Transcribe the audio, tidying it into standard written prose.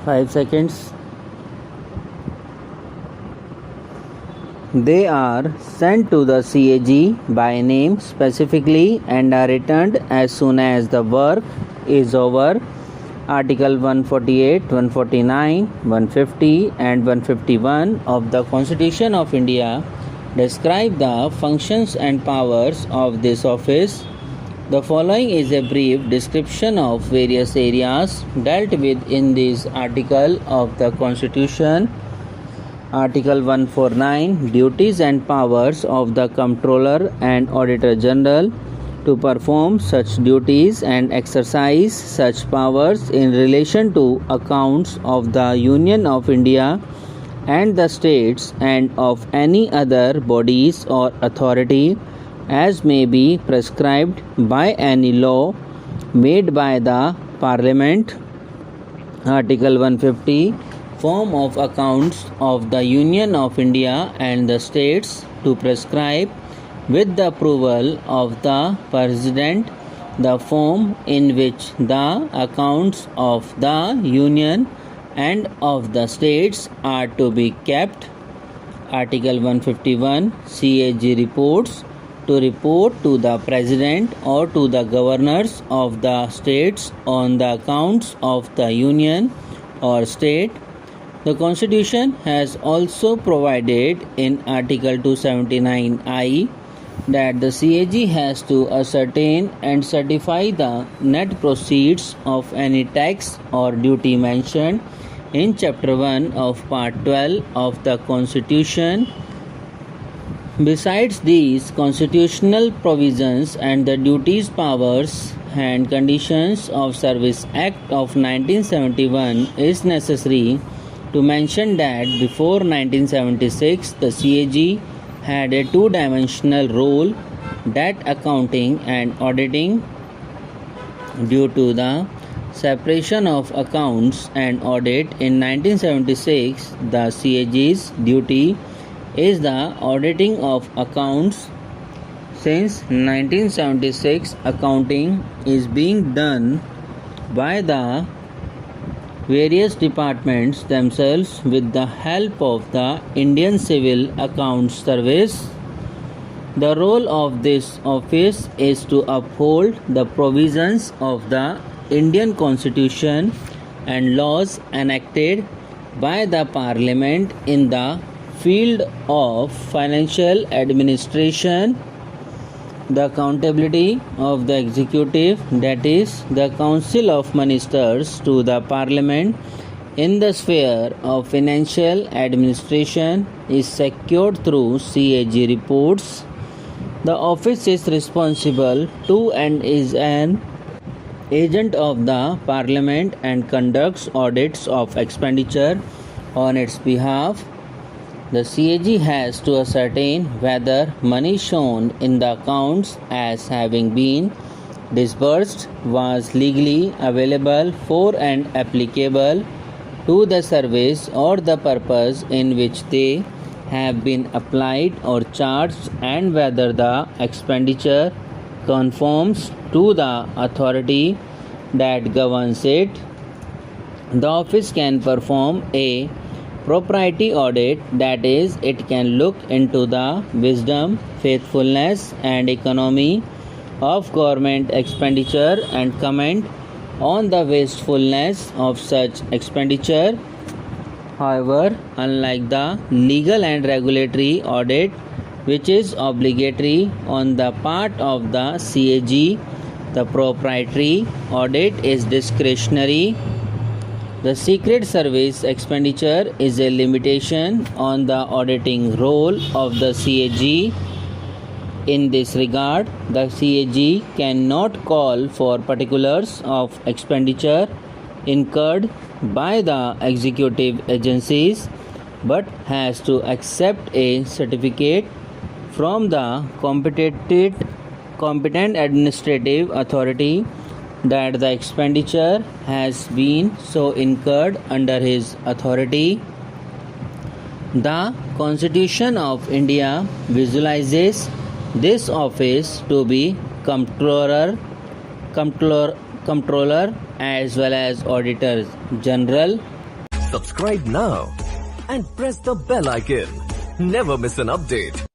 5 seconds. They are sent to the CAG by name specifically and are returned as soon as the work is over. Article 148, 149, 150 and 151 of the Constitution of India describe the functions and powers of this office. The following is a brief description of various areas dealt with in this article of the Constitution. Article 149, duties and powers of the Comptroller and Auditor General to perform such duties and exercise such powers in relation to accounts of the Union of India and the states and of any other bodies or authority as may be prescribed by any law made by the Parliament. Article 150, form of accounts of the Union of India and the states to prescribe with the approval of the President the form in which the accounts of the Union and of the states are to be kept. Article 151, CAG reports to report to the President or to the governors of the states on the accounts of the Union or state. The Constitution has also provided in Article 279I that the CAG has to ascertain and certify the net proceeds of any tax or duty mentioned in Chapter 1 of Part 12 of the Constitution. Besides these constitutional provisions and the duties, powers and conditions of Service Act of 1971, is necessary to mention that before 1976 the CAG had a two-dimensional role, that accounting and auditing. Due to the separation of accounts and audit in 1976, the CAG's duty is the auditing of accounts. Since 1976, accounting is being done by the various departments themselves with the help of the Indian Civil Accounts Service. The role of this office is to uphold the provisions of the Indian Constitution and laws enacted by the Parliament in the field of financial administration. The accountability of the executive, that is, the Council of Ministers, to the Parliament in the sphere of financial administration is secured through CAG reports. The office is responsible to and is an agent of the Parliament and conducts audits of expenditure on its behalf. The CAG has to ascertain whether money shown in the accounts as having been disbursed was legally available for and applicable to the service or the purpose in which they have been applied or charged, and whether the expenditure conforms to the authority that governs it. The office can perform a propriety audit, that is, it can look into the wisdom, faithfulness and economy of government expenditure and comment on the wastefulness of such expenditure. However, unlike the legal and regulatory audit, which is obligatory on the part of the CAG, the proprietary audit is discretionary. The Secret Service expenditure is a limitation on the auditing role of the CAG. In this regard, the CAG cannot call for particulars of expenditure incurred by the executive agencies, but has to accept a certificate from the competent administrative authority that the expenditure has been so incurred under his authority. The Constitution of India visualizes this office to be comptroller as well as Auditor General. Subscribe now and press the bell icon. Never miss an update.